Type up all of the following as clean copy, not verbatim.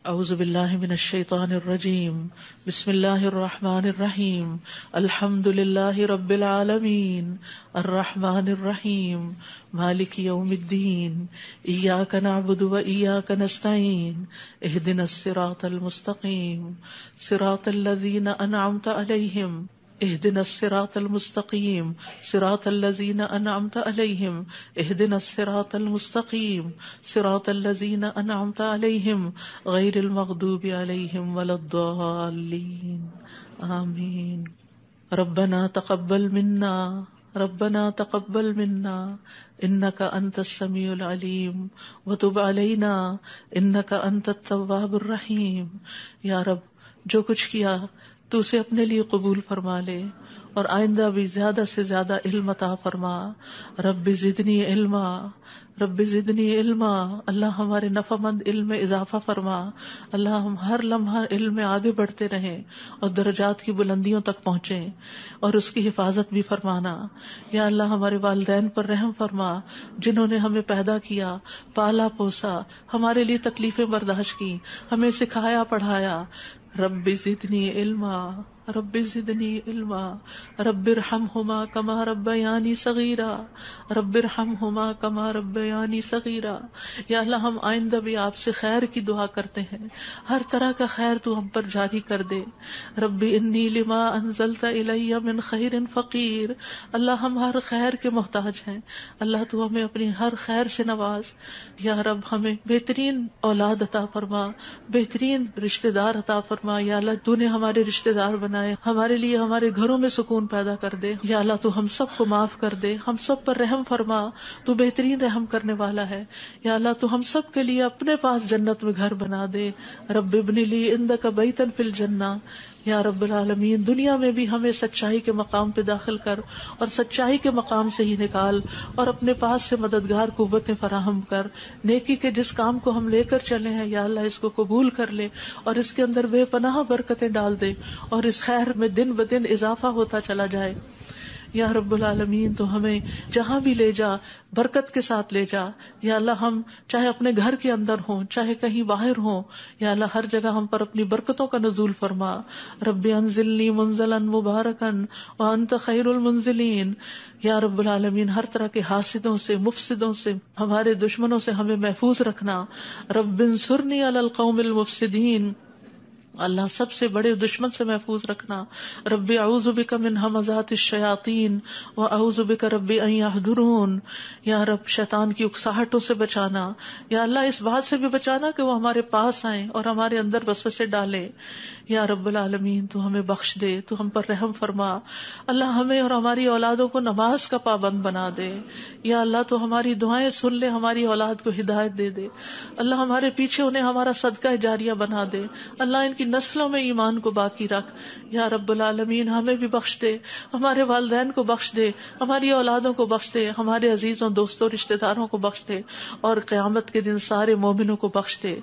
اعوذ باللہ من الشیطان الرجیم بسم اللہ الرحمن الرحیم الحمد للہ رب العالمین الرحمن الرحیم مالک یوم الدین ایاک نعبد و ایاک نستعین اہدنا الصراط المستقیم صراط الذین انعمت علیہم اهدنا الصراط المستقیم صراط الذین انعمت علیہم اهدنا الصراط المستقیم صراط الذین انعمت علیہم غیر المغضوب علیہم ولا الضالین آمین۔ ربنا تقبل منا انك انت السمیع العلیم وتب علینا انك انت التواب الرحیم۔ یا رب، جو کچھ کیا تو اسے اپنے لیے قبول فرما لے اور آئندہ بھی زیادہ سے زیادہ علم عطا فرما۔ رب زدنی علما، اللہ ہمارے نفع مند علم میں اضافہ فرما۔ اللہ ہم ہر لمحہ علم میں آگے بڑھتے رہیں اور درجات کی بلندیوں تک پہنچیں اور اس کی حفاظت بھی فرمانا۔ یا اللہ ہمارے والدین پر رحم فرما، جنہوں نے ہمیں پیدا کیا، پالا پوسا، ہمارے لیے تکلیفیں برداشت کی، ہمیں سکھایا پڑھایا۔ رب زدنی علما رب ارحمہما کما ربیانی صغیرا یا اللہ ہم آئندہ بھی آپ سے خیر کی دعا کرتے ہیں، ہر طرح کا خیر تو ہم پر جاری کر دے۔ رب انی لما انزلت الی من خیر فقیر، اللہ ہم ہر خیر کے محتاج ہیں، اللہ تو ہمیں اپنی ہر خیر سے نواز۔ یا رب ہمیں بہترین اولاد عطا فرما، بہترین رشتہ دار عطا فرما۔ یا اللہ تو نے ہمارے رشتہ دار بنائے، ہمارے لیے ہمارے گھروں میں سکون پیدا کر دے۔ یا اللہ تو ہم سب کو معاف کر دے، ہم سب پر رحم فرما، تو بہترین رحم کرنے والا ہے۔ یا اللہ تو ہم سب کے لیے اپنے پاس جنت میں گھر بنا دے۔ رب ابن لی عندک بیتا فی الجنہ، یا رب العالمین دنیا میں بھی ہمیں سچائی کے مقام پہ داخل کر اور سچائی کے مقام سے ہی نکال، اور اپنے پاس سے مددگار قوتیں فراہم کر۔ نیکی کے جس کام کو ہم لے کر چلے ہیں یا اللہ اس کو قبول کر لے اور اس کے اندر بے پناہ برکتیں ڈال دے اور اس خیر میں دن بدن اضافہ ہوتا چلا جائے۔ یا رب العالمین تو ہمیں جہاں بھی لے جا برکت کے ساتھ لے جا۔ یا اللہ ہم چاہے اپنے گھر کے اندر ہوں چاہے کہیں باہر ہوں، یا اللہ ہر جگہ ہم پر اپنی برکتوں کا نزول فرما۔ رب انزلنی منزلا مبارکا وانت خیر المنزلین۔ یا رب العالمین ہر طرح کے حاسدوں سے، مفسدوں سے، ہمارے دشمنوں سے ہمیں محفوظ رکھنا۔ رب انصرنی علی القوم المفسدین، اللہ سب سے بڑے دشمن سے محفوظ رکھنا۔ رب اعوذ بک من ہمزات الشیاطین واعوذ بک رب ان یحضرون۔ یا رب شیطان کی اکساہٹوں سے بچانا، یا اللہ اس بات سے بھی بچانا کہ وہ ہمارے پاس آئیں اور ہمارے اندر وسوسے ڈالے۔ یا رب العالمین تو ہمیں بخش دے، تو ہم پر رحم فرما۔ اللہ ہمیں اور ہماری اولادوں کو نماز کا پابند بنا دے۔ یا اللہ تو ہماری دعائیں سن لے، ہماری اولاد کو ہدایت دے دے۔ اللہ ہمارے پیچھے انہیں ہمارا صدقہ جاریہ بنا دے۔ اللہ ان کی نسلوں میں ایمان کو باقی رکھ۔ یا رب العالمین ہمیں بھی بخش دے، ہمارے والدین کو بخش دے، ہماری اولادوں کو بخش دے، ہمارے عزیزوں دوستوں رشتہ داروں کو بخش دے، اور قیامت کے دن سارے مومنوں کو بخش دے۔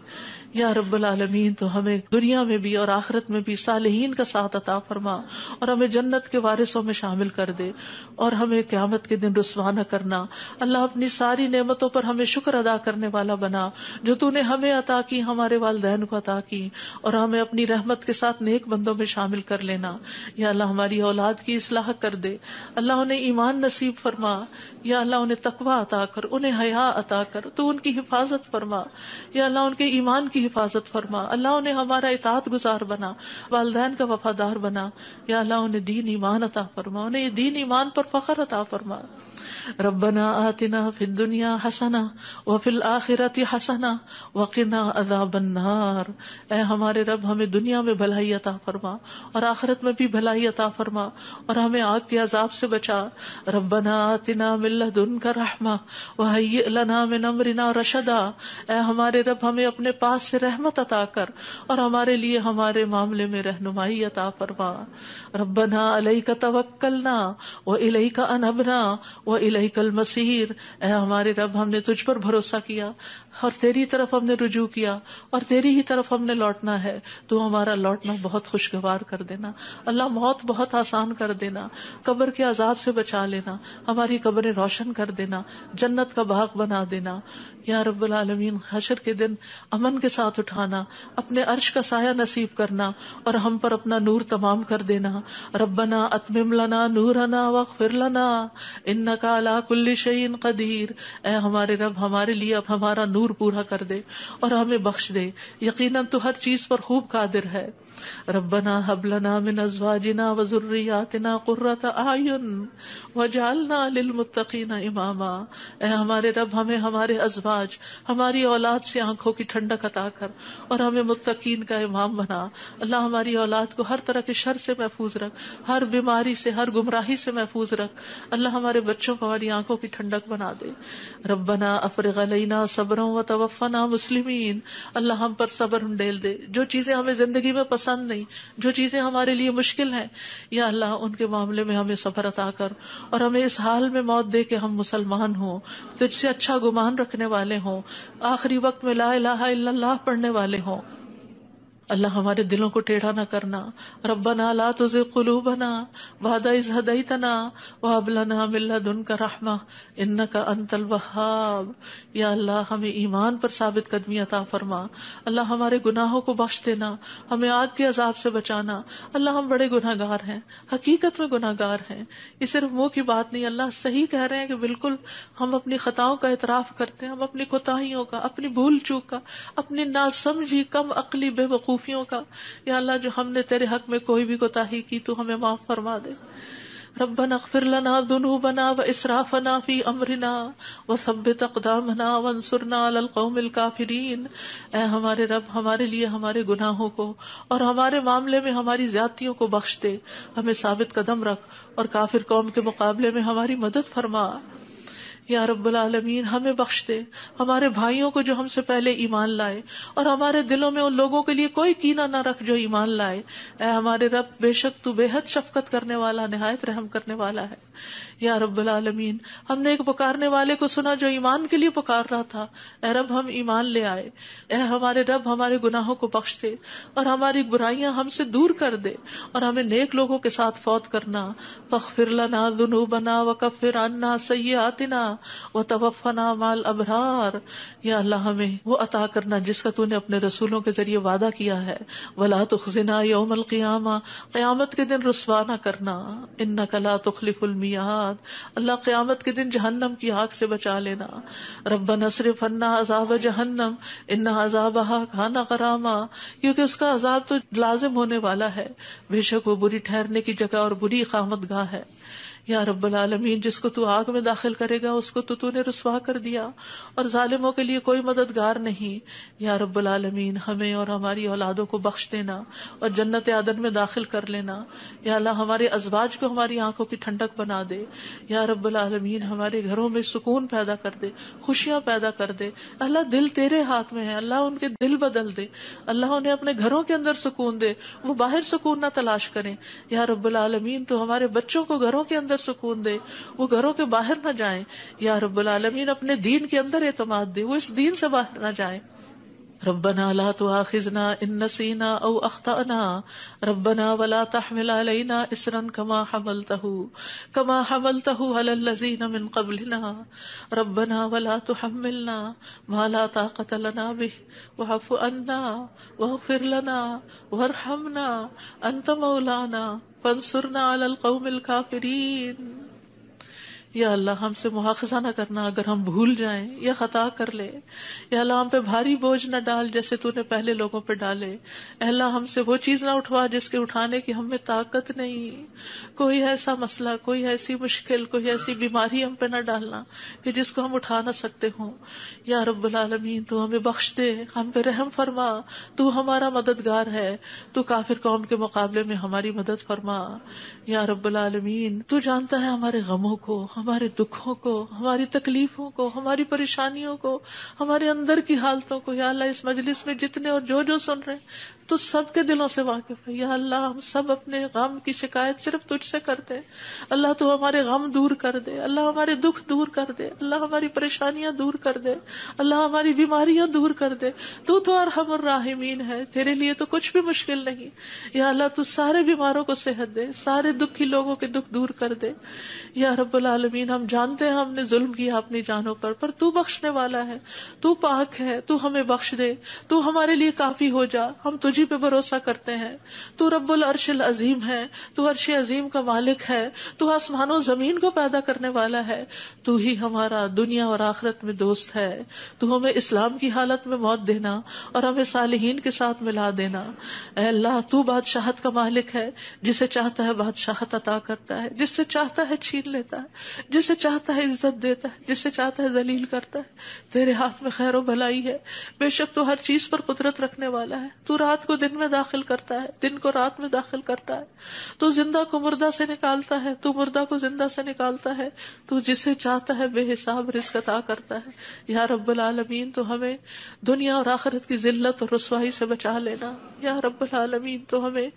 یا رب العالمین تو ہمیں دنیا میں بھی اور آخرت میں بھی صالحین کا ساتھ عطا فرما، اور ہمیں جنت کے وارثوں میں شامل کر دے، اور ہمیں قیامت کے دن رسوا نہ کرنا۔ اللہ اپنی ساری نعمتوں پر ہمیں شکر ادا کرنے والا بنا، جو تو نے ہمیں عطا کی، ہمارے والدین کو عطا کی، اور ہمیں اپنی رحمت کے ساتھ نیک بندوں میں شامل کر لینا۔ یا اللہ ہماری اولاد کی اصلاح کر دے، اللہ انہیں ایمان نصیب فرما۔ یا اللہ انہیں تقوی عطا کر، انہیں حیا عطا کر، تو ان کی حفاظت فرما۔ یا اللہ ان کے ایمان کی حفاظت فرما، اللہ انہیں ہمارا اطاعت گزار بنا، والدین کا وفادار بنا۔ یا اللہ انہیں دین ایمان عطا فرما، انہیں دین ایمان پر فخر عطا فرما۔ ربنا آتنا فی الدنیا حسنہ وفی الآخرۃ حسنہ وقنا عذاب النار۔ اے ہمارے رب ہمیں دنیا میں بھلائی عطا فرما اور آخرت میں بھی بھلائی عطا فرما، اور ہمیں آگ کے عذاب سے بچا۔ ربنا آتنا من لدنک رحمہ وہیئ لنا من امرنا رشدا۔ اے ہمارے رب ہمیں اپنے پاس سے رحمت عطا کر اور ہمارے لیے ہمارے معاملے میں رہنمائی عطا فرما۔ ربنا علیک توکلنا والیک انبنا والیک المصیر۔ اے ہمارے رب ہم نے تجھ پر بھروسہ کیا اور تیری طرف ہم نے رجوع کیا اور تیری ہی طرف ہم نے لوٹنا ہے، تو ہمارا لوٹنا بہت خوشگوار کر دینا۔ اللہ موت بہت آسان کر دینا، قبر کے عذاب سے بچا لینا، ہماری قبریں روشن کر دینا، جنت کا باغ بنا دینا۔ یا رب العالمین حشر کے دن امن کے ساتھ اٹھانا، اپنے عرش کا سایہ نصیب کرنا اور ہم پر اپنا نور تمام کر دینا. ربنا اتمم لنا نورنا واغفر لنا انک علی کل شیء قدیر. اے ہمارے رب ہمارے لیے اب ہمارا نور پورا کر دے اور ہمیں بخش دے، یقیناً تو ہر چیز پر خوب قادر ہے. ربنا هب لنا من ازواجنا وذرياتنا قرة اعین واجعلنا للمتقین اماما. اے ہمارے رب ہمیں ہمارے ازواج، ہماری اولاد سے آنکھوں کی ٹھنڈک عطا کر اور ہمیں متقین کا امام بنا. اللہ ہماری اولاد کو ہر طرح کے شر سے محفوظ رکھ، ہر بیماری سے، ہر گمراہی سے محفوظ رکھ. اللہ ہمارے بچوں کو ہماری آنکھوں کی ٹھنڈک بنا دے. ربنا افرغ علینا صبرا وتوفنا مسلمین. اللہ ہم پر صبر ڈیل دے. جو چیزیں ہمیں زندگی میں پسند نہیں، جو چیزیں ہمارے لیے مشکل ہیں، یا اللہ ان کے معاملے میں ہمیں صبر عطا کر اور ہمیں اس حال میں موت دے کہ ہم مسلمان ہوں، تجھ سے اچھا گمان رکھنے والے ہوں، آخری وقت میں لا الہ الا اللہ پڑھنے والے ہوں. اللہ ہمارے دلوں کو ٹیڑھا نہ کرنا. ربنا لا تزغ قلوبنا بعد اذ ہدیتنا وہب لنا من لدنک رحمہ انک انت الوہاب. یا اللہ ہمیں ایمان پر ثابت قدمی عطا فرما. اللہ ہمارے گناہوں کو بخش دینا، ہمیں آگ کے عذاب سے بچانا. اللہ ہم بڑے گناہ گار ہیں، حقیقت میں گناہ گار ہیں، یہ صرف منہ کی بات نہیں. اللہ صحیح کہہ رہے ہیں کہ بالکل ہم اپنی خطاؤں کا اعتراف کرتے ہیں، ہم اپنی کوتاہیوں کا، اپنی بھول چوک کا، اپنی ناسمجھی کم عقلی بے وقوفیوں کا. یا اللہ جو ہم نے تیرے حق میں کوئی بھی کوتاہی کی تو ہمیں معاف فرما دے. ربنا اغفر لنا ذنوبنا واسرافنا فی امرنا وثبت اقدامنا وانصرنا علی القوم الکافرین. اے ہمارے رب ہمارے لیے ہمارے گناہوں کو اور ہمارے معاملے میں ہماری زیادتیوں کو بخش دے، ہمیں ثابت قدم رکھ اور کافر قوم کے مقابلے میں ہماری مدد فرما. یا رب العالمین ہمیں بخش دے، ہمارے بھائیوں کو جو ہم سے پہلے ایمان لائے، اور ہمارے دلوں میں ان لوگوں کے لیے کوئی کینہ نہ رکھ جو ایمان لائے. اے ہمارے رب بے شک تو بے حد شفقت کرنے والا، نہایت رحم کرنے والا ہے. یا رب العالمین ہم نے ایک پکارنے والے کو سنا جو ایمان کے لیے پکار رہا تھا. اے رب ہم ایمان لے آئے. اے ہمارے رب ہمارے گناہوں کو بخش دے اور ہماری برائیاں ہم سے دور کر دے اور ہمیں نیک لوگوں کے ساتھ فوت کرنا. فاغفر لنا ذنوبنا وکفر عنا سیئاتنا وتوفنا مع الابرار. یا اللہ ہمیں وہ عطا کرنا جس کا تو نے اپنے رسولوں کے ذریعے وعدہ کیا ہے. ولا تخزنا یوم القیامہ، قیامت کے دن رسوا نہ کرنا. انک لا تخلف المیعاد، اللہ قیامت کے دن جہنم کی آگ سے بچا لینا. ربنا اصرف عنا عذاب جہنم ان عذابها کان غراما، کیونکہ اس کا عذاب تو لازم ہونے والا ہے، بے شک وہ بری ٹھہرنے کی جگہ اور بری اقامت گاہ ہے. یا رب العالمین جس کو تو آگ میں داخل کرے گا اس کو تو نے رسوا کر دیا، اور ظالموں کے لیے کوئی مددگار نہیں. یا رب العالمین ہمیں اور ہماری اولادوں کو بخش دینا اور جنت عدن میں داخل کر لینا. یا اللہ ہمارے ازواج کو ہماری آنکھوں کی ٹھنڈک بنا دے. یا رب العالمین ہمارے گھروں میں سکون پیدا کر دے، خوشیاں پیدا کر دے. اللہ دل تیرے ہاتھ میں ہے، اللہ ان کے دل بدل دے، اللہ انہیں اپنے گھروں کے اندر سکون دے، وہ باہر سکون نہ تلاش کریں. یا رب العالمین تو ہمارے بچوں کو گھروں کے اندر سکون دے، وہ گھروں کے باہر نہ جائیں. یا رب العالمین اپنے دین کے اندر اعتماد دے، وہ اس دین سے باہر نہ جائیں. ربنا لا تؤاخذنا ان نسينا او اخطأنا ربنا ولا تحمل علينا اصرا كما حملته على الذين من قبلنا ربنا ولا تحملنا ما لا طاقة لنا به واعف عنا واغفر لنا وارحمنا انت مولانا فانصرنا على القوم الكافرين. یا اللہ ہم سے مواخذہ نہ کرنا اگر ہم بھول جائیں یا خطا کر لے. یا اللہ ہم پہ بھاری بوجھ نہ ڈال جیسے تو نے پہلے لوگوں پہ ڈالے. اے اللہ ہم سے وہ چیز نہ اٹھوا جس کے اٹھانے کی ہم میں طاقت نہیں. کوئی ایسا مسئلہ، کوئی ایسی مشکل، کوئی ایسی بیماری ہم پہ نہ ڈالنا کہ جس کو ہم اٹھا نہ سکتے ہوں. یا رب العالمین تو ہمیں بخش دے، ہم پہ رحم فرما، تو ہمارا مددگار ہے، تو کافر قوم کے مقابلے میں ہماری مدد فرما. یا رب العالمین تو جانتا ہے ہمارے غموں کو، ہمارے دکھوں کو، ہماری تکلیفوں کو، ہماری پریشانیوں کو، ہمارے اندر کی حالتوں کو. یا اللہ اس مجلس میں جتنے اور جو سن رہے ہیں تو سب کے دلوں سے واقف ہے. یا اللہ ہم سب اپنے غم کی شکایت صرف تجھ سے کرتے. اللہ تو ہمارے غم دور کر دے، اللہ ہمارے دکھ دور کر دے، اللہ ہماری پریشانیاں دور کر دے، اللہ ہماری بیماریاں دور کر دے. تو ارحم الراحمین ہے، تیرے لیے تو کچھ بھی مشکل نہیں. یا اللہ تو سارے بیماروں کو صحت دے، سارے دکھی لوگوں کے دکھ دور کر دے. یا رب العالمین العالمین ہم جانتے ہیں ہم نے ظلم کیا اپنی جانوں پر تو بخشنے والا ہے، تو پاک ہے، تو ہمیں بخش دے، تو ہمارے لیے کافی ہو جا، ہم تجھی پہ بھروسہ کرتے ہیں، تو رب العرش العظیم ہے، تو عرش عظیم کا مالک ہے، تو آسمان و زمین کو پیدا کرنے والا ہے، تو ہی ہمارا دنیا اور آخرت میں دوست ہے، تو ہمیں اسلام کی حالت میں موت دینا اور ہمیں صالحین کے ساتھ ملا دینا۔ اے اللہ تو بادشاہت کا مالک ہے، جسے چاہتا ہے بادشاہت عطا کرتا ہے، جس سے چاہتا ہے چھین لیتا ہے، جسے چاہتا ہے عزت دیتا ہے، جسے چاہتا ہے ذلیل کرتا ہے، تیرے ہاتھ میں خیر و بھلائی ہے، بے شک تو ہر چیز پر قدرت رکھنے والا ہے، تو رات کو دن میں داخل کرتا ہے، دن کو رات میں داخل کرتا ہے، تو زندہ کو مردہ سے نکالتا ہے، تو مردہ کو زندہ سے نکالتا ہے، تو جسے چاہتا ہے بے حساب رزق عطا کرتا ہے۔ یا رب العالمین تو ہمیں دنیا اور آخرت کی ذلت اور رسوائی سے بچا لینا۔ یا رب العالمین تو ہمیں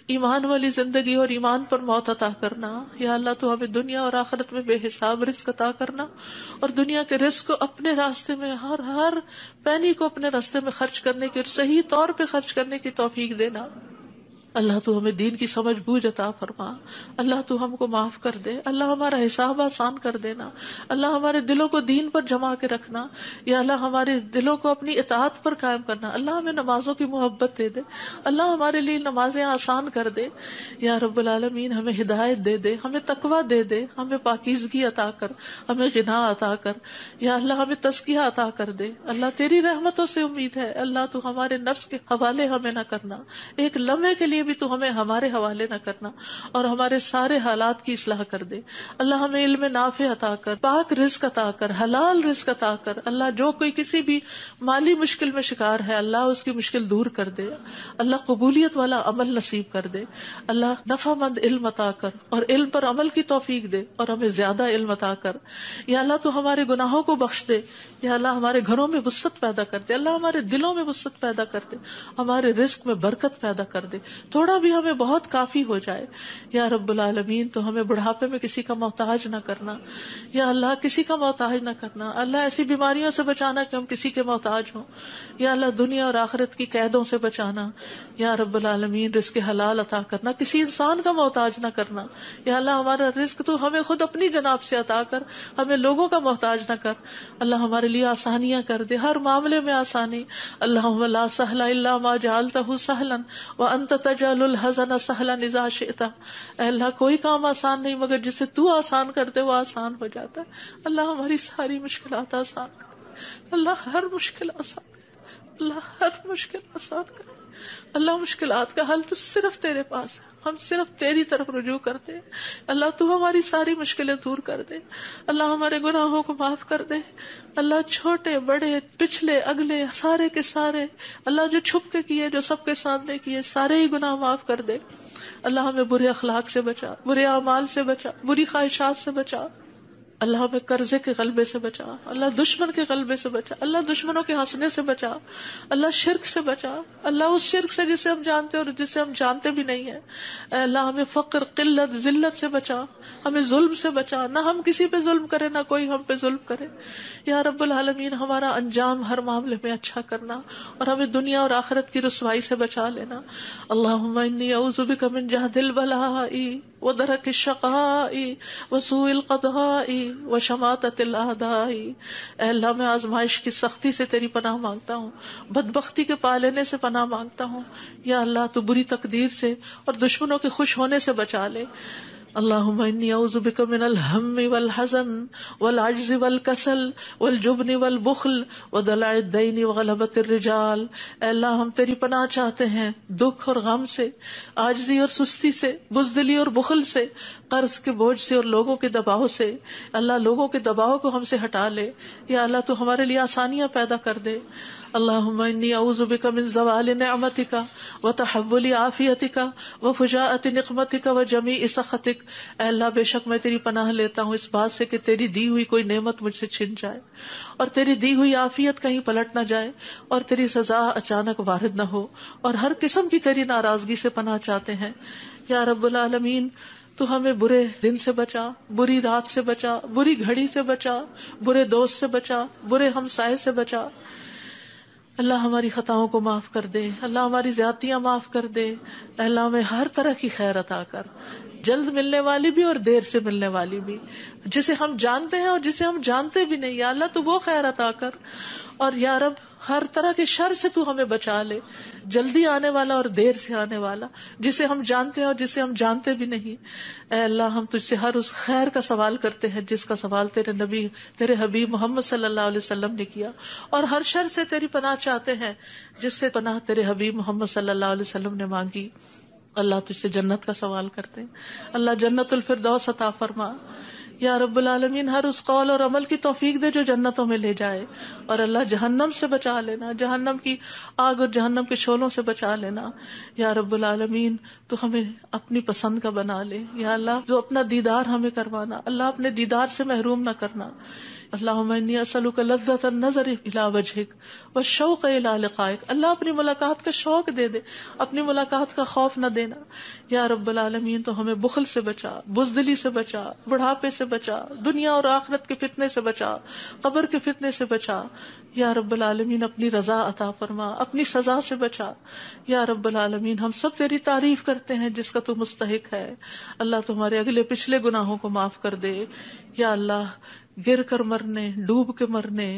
ایمان والی زندگی اور ایمان پر موت عطا کرنا۔ یا اللہ تو ہمیں دنیا اور آخرت میں بے حساب رزق عطا کرنا، اور دنیا کے رزق کو اپنے راستے میں ہر پینی کو اپنے راستے میں خرچ کرنے کی اور صحیح طور پہ خرچ کرنے کی توفیق دینا۔ اللہ تو ہمیں دین کی سمجھ بوجھ عطا فرما، اللہ تو ہم کو معاف کر دے، اللہ ہمارا حساب آسان کر دینا، اللہ ہمارے دلوں کو دین پر جما کے رکھنا، یا اللہ ہمارے دلوں کو اپنی اطاعت پر قائم کرنا، اللہ ہمیں نمازوں کی محبت دے دے، اللہ ہمارے لیے نمازیں آسان کر دے، یا رب العالمین ہمیں ہدایت دے دے، ہمیں تقویٰ دے دے، ہمیں پاکیزگی عطا کر، ہمیں غنا عطا کر، یا اللہ ہمیں تزکیہ عطا کر دے۔ اللہ تیری رحمتوں سے امید ہے، اللہ تو ہمارے نفس کے حوالے ہمیں نہ کرنا، ایک لمحے کے لیے بھی تو ہمیں ہمارے حوالے نہ کرنا، اور ہمارے سارے حالات کی اصلاح کر دے۔ اللہ ہمیں علم نافع عطا کر، پاک رزق عطا کر، حلال رزق عطا کر۔ اللہ جو کوئی کسی بھی مالی مشکل میں شکار ہے، اللہ اس کی مشکل دور کر دے، اللہ قبولیت والا عمل نصیب کر دے، اللہ نفع مند علم عطا کر اور علم پر عمل کی توفیق دے، اور ہمیں زیادہ علم عطا کر۔ یا اللہ تو ہمارے گناہوں کو بخش دے، یا اللہ ہمارے گھروں میں وسعت پیدا کر دے، اللہ ہمارے دلوں میں وسعت پیدا کر دے، ہمارے رزق میں برکت پیدا کر دے، تھوڑا بھی ہمیں بہت کافی ہو جائے۔ یا رب العالمین تو ہمیں بڑھاپے میں کسی کا محتاج نہ کرنا، یا اللہ کسی کا محتاج نہ کرنا، اللہ ایسی بیماریوں سے بچانا کہ ہم کسی کے محتاج ہوں، یا اللہ دنیا اور آخرت کی قیدوں سے بچانا، یا رب العالمین رزق حلال عطا کرنا، کسی انسان کا محتاج نہ کرنا، یا اللہ ہمارا رزق تو ہمیں خود اپنی جناب سے عطا کر، ہمیں لوگوں کا محتاج نہ کر، اللہ ہمارے لیے آسانیاں کر دے، ہر معاملے میں آسانی۔ اللہم لا سہل الا ما جعلتہ سہلا وانت تجعل الحزن سہلا اذا شئت۔ اے اللہ کوئی کام آسان نہیں مگر جسے تو آسان کرتے وہ آسان ہو جاتا ہے۔ اللہ ہماری ساری مشکلات آسان کر، اللہ ہر مشکل آسان کر، اللہ ہر مشکل آسان کر۔ اللہ مشکلات کا حل تو صرف تیرے پاس ہے، ہم صرف تیری طرف رجوع کرتے ہیں۔ اللہ تو ہماری ساری مشکلیں دور کر دے، اللہ ہمارے گناہوں کو معاف کر دے، اللہ چھوٹے بڑے پچھلے اگلے سارے کے سارے، اللہ جو چھپ کے کیے جو سب کے سامنے کیے سارے ہی گناہ معاف کر دے۔ اللہ ہمیں برے اخلاق سے بچا، برے اعمال سے بچا، بری خواہشات سے بچا، اللہ ہمیں قرضے کے غلبے سے بچا، اللہ دشمن کے غلبے سے بچا، اللہ دشمنوں کے ہنسنے سے بچا، اللہ شرک سے بچا، اللہ اس شرک سے جسے ہم جانتے اور جسے ہم جانتے بھی نہیں ہیں، اے اللہ ہمیں فقر قلت ذلت سے بچا، ہمیں ظلم سے بچا، نہ ہم کسی پہ ظلم کرے نہ کوئی ہم پہ ظلم کرے۔ یا رب العالمین ہمارا انجام ہر معاملے میں اچھا کرنا، اور ہمیں دنیا اور آخرت کی رسوائی سے بچا لینا۔ اللہم انی اعوذ بک من جہد البلاء ودرک الشقاء وسوء القضاء وشماتۃ الاعداء۔ اے اللہ میں آزمائش کی سختی سے تیری پناہ مانگتا ہوں، بدبختی کے پا لینے سے پناہ مانگتا ہوں، یا اللہ تو بری تقدیر سے اور دشمنوں کے خوش ہونے سے بچا لے۔ اللہم انی اعوذ بک من الہم والحزن والعجز والکسل والجبن والبخل ودلع الدین وغلبۃ الرجال۔ اے اللہ ہم تیری پناہ چاہتے ہیں دکھ اور غم سے، عاجزی اور سستی سے، بزدلی اور بخل سے، قرض کے بوجھ سے اور لوگوں کے دباؤ سے۔ اللہ لوگوں کے دباؤ کو ہم سے ہٹا لے، یا اللہ تو ہمارے لیے آسانیاں پیدا کر دے۔ اللہم انی اعوذ بک من زوال نعمتک وتحول عافیتک وفجاءۃ نقمتک وجمیع سخطک۔ اے اللہ بے شک میں تیری پناہ لیتا ہوں اس بات سے کہ تیری دی ہوئی کوئی نعمت مجھ سے چھن جائے، اور تیری دی ہوئی عافیت کہیں پلٹ نہ جائے، اور تیری سزا اچانک وارد نہ ہو، اور ہر قسم کی تیری ناراضگی سے پناہ چاہتے ہیں۔ یا رب العالمین تو ہمیں برے دن سے بچا، بری رات سے بچا، بری گھڑی سے بچا، برے دوست سے بچا، برے ہمسائے سے بچا۔ اللہ ہماری خطاؤں کو معاف کر دے، اللہ ہماری زیادتیاں معاف کر دے، اللہ ہمیں ہر طرح کی خیر عطا کر، جلد ملنے والی بھی اور دیر سے ملنے والی بھی، جسے ہم جانتے ہیں اور جسے ہم جانتے بھی نہیں، یا اللہ تو وہ خیر عطا کر، اور یا رب ہر طرح کے شر سے تو ہمیں بچا لے، جلدی آنے والا اور دیر سے آنے والا، جسے ہم جانتے ہیں اور جسے ہم جانتے بھی نہیں۔ اے اللہ ہم تجھ سے ہر اس خیر کا سوال کرتے ہیں جس کا سوال تیرے نبی، تیرے حبیب محمد صلی اللہ علیہ وسلم نے کیا، اور ہر شر سے تیری پناہ چاہتے ہیں جس سے پناہ تیرے حبیب محمد صلی اللہ علیہ وسلم نے مانگی۔ اللہ تجھ سے جنت کا سوال کرتے ہیں، اللہ جنت الفردوس عطا فرما یا رب العالمین، ہر اس قول اور عمل کی توفیق دے جو جنتوں میں لے جائے، اور اللہ جہنم سے بچا لینا، جہنم کی آگ اور جہنم کے شعلوں سے بچا لینا یا رب العالمین۔ تو ہمیں اپنی پسند کا بنا لے یا اللہ، جو اپنا دیدار ہمیں کروانا، اللہ اپنے دیدار سے محروم نہ کرنا۔ اللہم انی اسألک لذۃ النظر الی وجہک والشوق الی لقائک، اللہ اپنی ملاقات کا شوق دے دے، اپنی ملاقات کا خوف نہ دینا یا رب العالمین۔ تو ہمیں بخل سے بچا، بزدلی سے بچا، بڑھاپے سے بچا، دنیا اور آخرت کے فتنے سے بچا، قبر کے فتنے سے بچا یا رب العالمین۔ اپنی رضا عطا فرما، اپنی سزا سے بچا یا رب العالمین۔ ہم سب تیری تعریف کرتے ہیں جس کا تو مستحق ہے، اللہ تمہارے اگلے پچھلے گناہوں کو معاف کر دے یا اللہ۔ گر کر مرنے، ڈوب کے مرنے،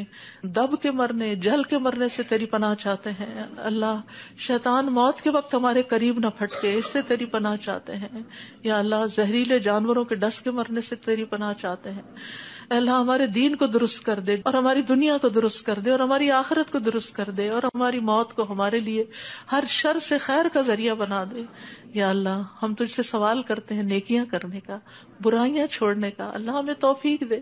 دب کے مرنے، جل کے مرنے سے تیری پناہ چاہتے ہیں اللہ۔ شیطان موت کے وقت ہمارے قریب نہ پھٹکے، اس سے تیری پناہ چاہتے ہیں یا اللہ۔ زہریلے جانوروں کے ڈس کے مرنے سے تیری پناہ چاہتے ہیں اللہ۔ ہمارے دین کو درست کر دے اور ہماری دنیا کو درست کر دے اور ہماری آخرت کو درست کر دے، اور ہماری موت کو ہمارے لیے ہر شر سے خیر کا ذریعہ بنا دے یا اللہ۔ ہم تجھ سے سوال کرتے ہیں نیکیاں کرنے کا، برائیاں چھوڑنے کا، اللہ ہمیں توفیق دے،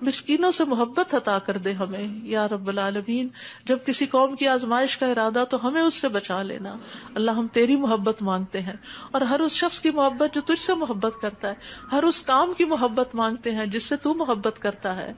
مسکینوں سے محبت عطا کر دے ہمیں یا رب العالمین۔ جب کسی قوم کی آزمائش کا ارادہ تو ہمیں اس سے بچا لینا اللہ۔ ہم تیری محبت مانگتے ہیں، اور ہر اس شخص کی محبت جو تجھ سے محبت کرتا ہے، ہر اس کام کی محبت مانگتے ہیں جس سے تو محبت کرتا ہے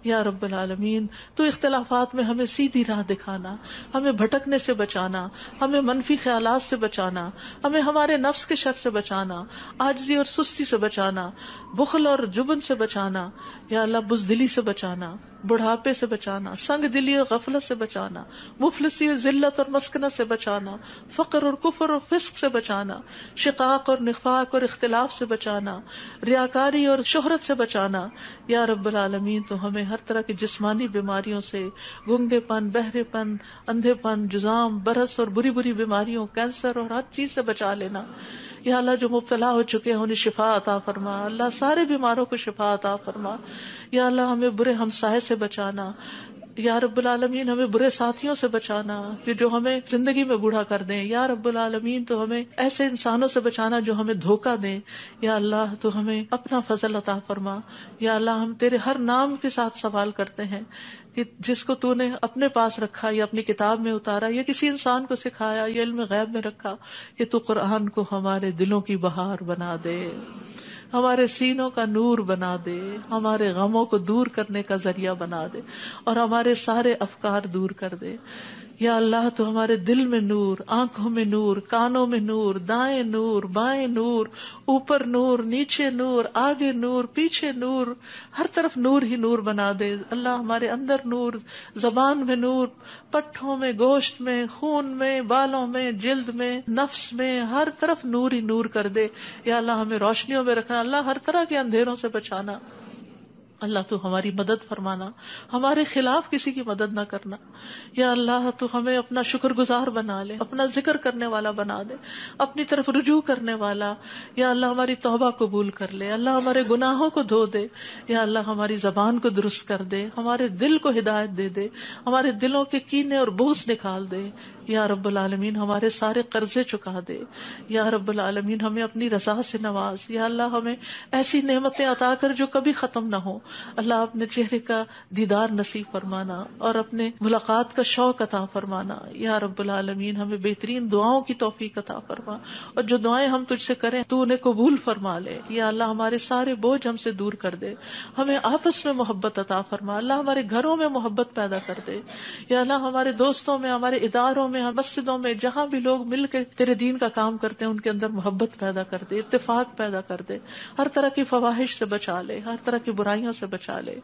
یا رب العالمین۔ تو اختلافات میں ہمیں سیدھی راہ دکھانا، ہمیں بھٹکنے سے بچانا، ہمیں منفی خیالات سے بچانا، ہمیں ہمارے نفس کے شر سے بچانا، عاجزی اور سستی سے بچانا، بخل اور جبن سے بچانا یا اللہ، بزدلی سے بچانا، بڑھاپے سے بچانا، سنگ دلی اور غفلت سے بچانا، مفلسی اور ذلت اور مسکنت سے بچانا، فقر اور کفر اور فسق سے بچانا، شقاق اور نفاق اور اختلاف سے بچانا، ریاکاری اور شہرت سے بچانا یا رب العالمین۔ تو ہمیں ہر طرح کی جسمانی بیماریوں سے، گنگے پن، بہرے پن، اندھے پن، جزام، برس اور بری بری بیماریوں، کینسر اور ہر چیز سے بچا لینا یا اللہ۔ جو مبتلا ہو چکے ہیں انہیں شفا عطا فرما اللہ، سارے بیماروں کو شفا عطا فرما یا اللہ۔ ہمیں برے ہمسائے سے بچانا یا رب العالمین، ہمیں برے ساتھیوں سے بچانا کہ جو ہمیں زندگی میں بوڑھا کر دیں یا رب العالمین۔ تو ہمیں ایسے انسانوں سے بچانا جو ہمیں دھوکہ دیں یا اللہ۔ تو ہمیں اپنا فضل عطا فرما یا اللہ۔ ہم تیرے ہر نام کے ساتھ سوال کرتے ہیں کہ جس کو تو نے اپنے پاس رکھا یا اپنی کتاب میں اتارا یا کسی انسان کو سکھایا یا علم غیب میں رکھا، کہ تو قرآن کو ہمارے دلوں کی بہار بنا دے، ہمارے سینوں کا نور بنا دے، ہمارے غموں کو دور کرنے کا ذریعہ بنا دے، اور ہمارے سارے افکار دور کر دے یا اللہ۔ تو ہمارے دل میں نور، آنکھوں میں نور، کانوں میں نور، دائیں نور، بائیں نور، اوپر نور، نیچے نور، آگے نور، پیچھے نور، ہر طرف نور ہی نور بنا دے اللہ۔ ہمارے اندر نور، زبان میں نور، پٹھوں میں، گوشت میں، خون میں، بالوں میں، جلد میں، نفس میں، ہر طرف نور ہی نور کر دے یا اللہ۔ ہمیں روشنیوں میں رکھنا اللہ، ہر طرح کے اندھیروں سے بچانا اللہ۔ تو ہماری مدد فرمانا، ہمارے خلاف کسی کی مدد نہ کرنا یا اللہ۔ تو ہمیں اپنا شکر گزار بنا لے، اپنا ذکر کرنے والا بنا دے، اپنی طرف رجوع کرنے والا یا اللہ۔ ہماری توبہ قبول کر لے اللہ، ہمارے گناہوں کو دھو دے یا اللہ۔ ہماری زبان کو درست کر دے، ہمارے دل کو ہدایت دے دے، ہمارے دلوں کے کینے اور بغض نکال دے یا رب العالمین۔ ہمارے سارے قرضے چکا دے یا رب العالمین۔ ہمیں اپنی رضا سے نواز یا اللہ۔ ہمیں ایسی نعمتیں عطا کر جو کبھی ختم نہ ہو اللہ۔ اپنے چہرے کا دیدار نصیب فرمانا اور اپنے ملاقات کا شوق عطا فرمانا یا رب العالمین۔ ہمیں بہترین دعاؤں کی توفیق عطا فرما، اور جو دعائیں ہم تجھ سے کریں تو انہیں قبول فرما لے یا اللہ۔ ہمارے سارے بوجھ ہم سے دور کر دے، ہمیں آپس میں محبت عطا فرما اللہ۔ ہمارے گھروں میں محبت پیدا کر دے یا اللہ۔ ہمارے دوستوں میں، ہمارے اداروں میں، مسجدوں میں، جہاں بھی لوگ مل کے تیرے دین کا کام کرتے ہیں ان کے اندر محبت پیدا کر دے، اتفاق پیدا کر دے، ہر طرح کی فواحش سے بچا لے، ہر طرح کی برائیوں سے بچا لے۔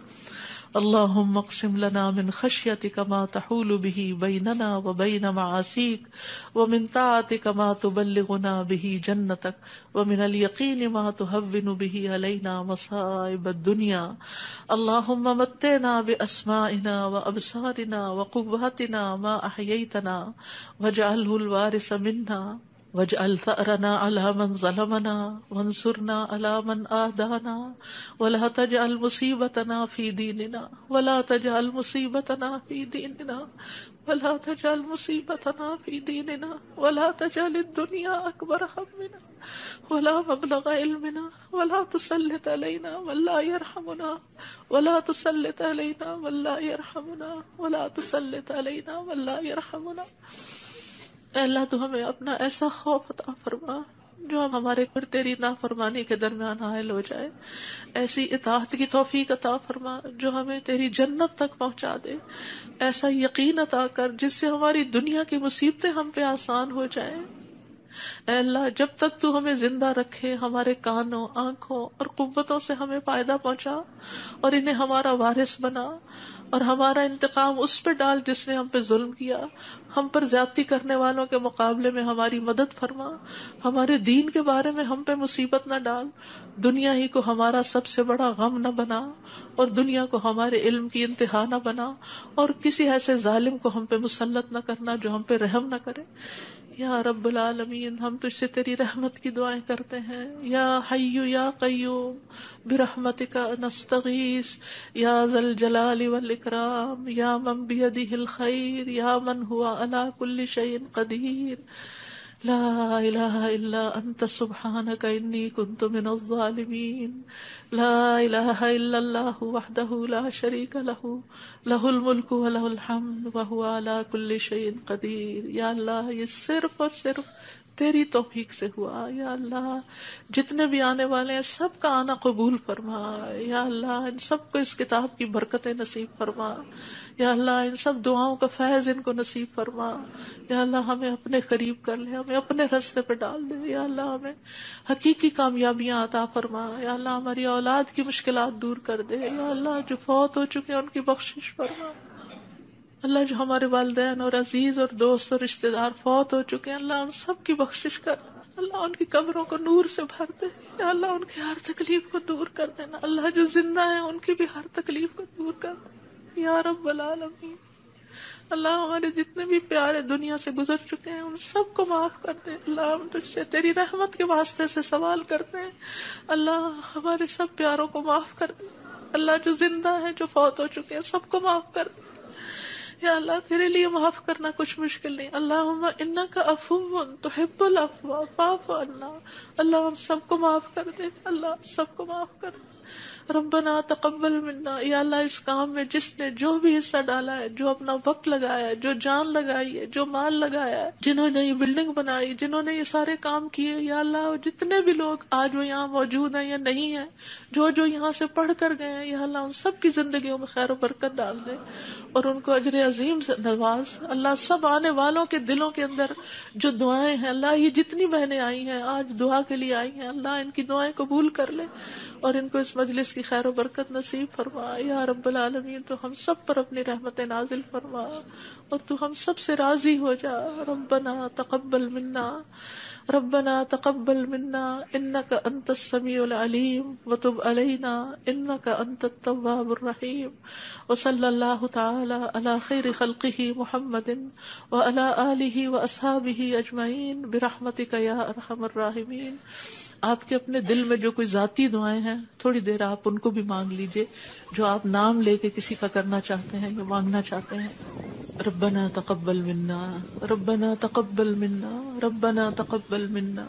اللهم اقسم لنا من خشيتك ما تحول به بيننا وبين معاصيك ومن طاعتك ما تبلغنا به جنتك ومن اليقين ما تهون به علينا مصائب الدنيا اللهم متعنا بأسمائنا وأبصارنا وقواتنا ما أحييتنا واجعله الوارث منا واجعل ثأرنا على من ظلمنا وانصرنا على من آدانا ولا تجعل مصيبتنا في ديننا ولا تجعل مصيبتنا في ديننا ولا تجعل مصيبتنا في ديننا ولا تجعل الدنيا أكبر همنا ولا مبلغ علمنا ولا تسلط علينا من لا يرحمنا ولا تسلط علينا من لا يرحمنا ولا تسلط علينا من لا يرحمنا۔ اے اللہ تو ہمیں اپنا ایسا خوف عطا فرما جو ہمارے اور تیری نافرمانی کے درمیان حائل ہو جائے، ایسی اطاعت کی توفیق عطا فرما جو ہمیں تیری جنت تک پہنچا دے، ایسا یقین عطا کر جس سے ہماری دنیا کی مصیبتیں ہم پہ آسان ہو جائیں۔ اے اللہ جب تک تو ہمیں زندہ رکھے ہمارے کانوں، آنکھوں اور قوتوں سے ہمیں فائدہ پہنچا اور انہیں ہمارا وارث بنا، اور ہمارا انتقام اس پہ ڈال جس نے ہم پہ ظلم کیا، ہم پر زیادتی کرنے والوں کے مقابلے میں ہماری مدد فرما، ہمارے دین کے بارے میں ہم پہ مصیبت نہ ڈال، دنیا ہی کو ہمارا سب سے بڑا غم نہ بنا اور دنیا کو ہمارے علم کی انتہا نہ بنا، اور کسی ایسے ظالم کو ہم پہ مسلط نہ کرنا جو ہم پہ رحم نہ کرے۔ یا رب العالمین ہم تجھ سے تیری رحمت کی دعائیں کرتے ہیں۔ یا حی یا قیوم برحمتک نستغیث یا ذا الجلال والاکرام یا من بیدہ الخیر یا من ہوا علی کل شیء قدیر لا الہ الا انت سبحانک انی کنت من الظالمین لا الہ الا اللہ وحدہ لا شریک لہ لہ الملک ولہ الحمد وہو علی کل شیء قدیر۔ یا اللہ یہ صرف اور صرف تیری توفیق سے ہوا۔ یا اللہ جتنے بھی آنے والے ہیں سب کا آنا قبول فرما۔ یا اللہ ان سب کو اس کتاب کی برکتیں نصیب فرما۔ یا اللہ ان سب دعاؤں کا فیض ان کو نصیب فرما۔ یا اللہ ہمیں اپنے قریب کر لے، ہمیں اپنے راستے پہ ڈال دے۔ یا اللہ ہمیں حقیقی کامیابیاں عطا فرما۔ یا اللہ ہماری اولاد کی مشکلات دور کر دے۔ یا اللہ جو فوت ہو چکے ہیں ان کی بخشش فرما۔ اللہ جو ہمارے والدین اور عزیز اور دوست اور رشتہ دار فوت ہو چکے ہیں اللہ ان سب کی بخشش کر، اللہ ان کی قبروں کو نور سے بھر دے۔ یا اللہ ان کی ہر تکلیف کو دور کر دینا۔ اللہ جو زندہ ہیں ان کی بھی ہر تکلیف کو دور کر دے یا رب العالمین۔ اللہ ہمارے جتنے بھی پیارے دنیا سے گزر چکے ہیں ان سب کو معاف کر دے۔ اللہ ہم تجھ سے تیری رحمت کے واسطے سے سوال کرتے ہیں، اللہ ہمارے سب پیاروں کو معاف کر دے۔ اللہ جو زندہ ہیں جو فوت ہو چکے ہیں سب کو معاف کر دے۔ یا اللہ تیرے لیے معاف کرنا کچھ مشکل نہیں۔ اللہم انک عفو تحب العفو فاعف عنا۔ اللہ ہم سب کو معاف کر دے، اللہ سب کو معاف کر دے۔ ربنا تقبل منا۔ یا اللہ اس کام میں جس نے جو بھی حصہ ڈالا ہے، جو اپنا وقت لگایا ہے، جو جان لگائی ہے، جو مال لگایا ہے، جنہوں نے یہ بلڈنگ بنائی، جنہوں نے یہ سارے کام کیے، یا اللہ جتنے بھی لوگ آج وہ یہاں موجود ہیں یا نہیں ہیں، جو یہاں سے پڑھ کر گئے ہیں، یا اللہ ان سب کی زندگیوں میں خیر و برکت ڈال دے اور ان کو اجر عظیم سے نواز۔ اللہ سب آنے والوں کے دلوں کے اندر جو دعائیں ہیں، اللہ یہ جتنی بہنیں آئی ہیں آج دعا کے لیے آئی ہیں، اللہ ان کی دعائیں قبول کر لے اور ان کو اس مجلس کی خیر و برکت نصیب فرما۔ یا رب العالمین تو ہم سب پر اپنی رحمتیں نازل فرما اور تو ہم سب سے راضی ہو جا۔ ربنا تقبل منا، ربنا تقبل منا انك انت السميع العليم وتب علينا انك انت التواب الرحيم وصلى الله تعالى على خير خلقه محمد وعلى آله واصحابه اجمعين برحمتك يا ارحم الراحمين۔ آپ کے اپنے دل میں جو کوئی ذاتی دعائیں ہیں تھوڑی دیر آپ ان کو بھی مانگ لیجئے، جو آپ نام لے کے کسی کا کرنا چاہتے ہیں یا مانگنا چاہتے ہیں۔ ربنا تقبل منا، ربنا تقبل منا، ربنا تقبل منا۔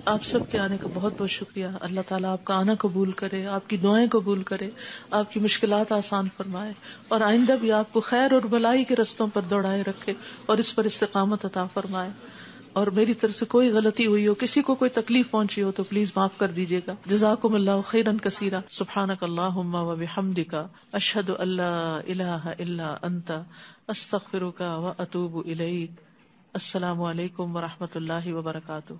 آپ سب کے آنے کا بہت بہت شکریہ۔ اللہ تعالیٰ آپ کا آنا قبول کرے، آپ کی دعائیں قبول کرے، آپ کی مشکلات آسان فرمائے اور آئندہ بھی آپ کو خیر اور بھلائی کے رستوں پر دوڑائے رکھے اور اس پر استقامت عطا فرمائے۔ اور میری طرف سے کوئی غلطی ہوئی ہو، کسی کو کوئی تکلیف پہنچی ہو تو پلیز معاف کر دیجیے گا۔ جزاکم اللہ خیرا کثیرا۔ سبحانک اللہم و بحمدک، اشہد ان لا الہ الا انت، استغفرک و اتوب الیک۔ السلام علیکم و رحمۃ اللہ وبرکاتہ۔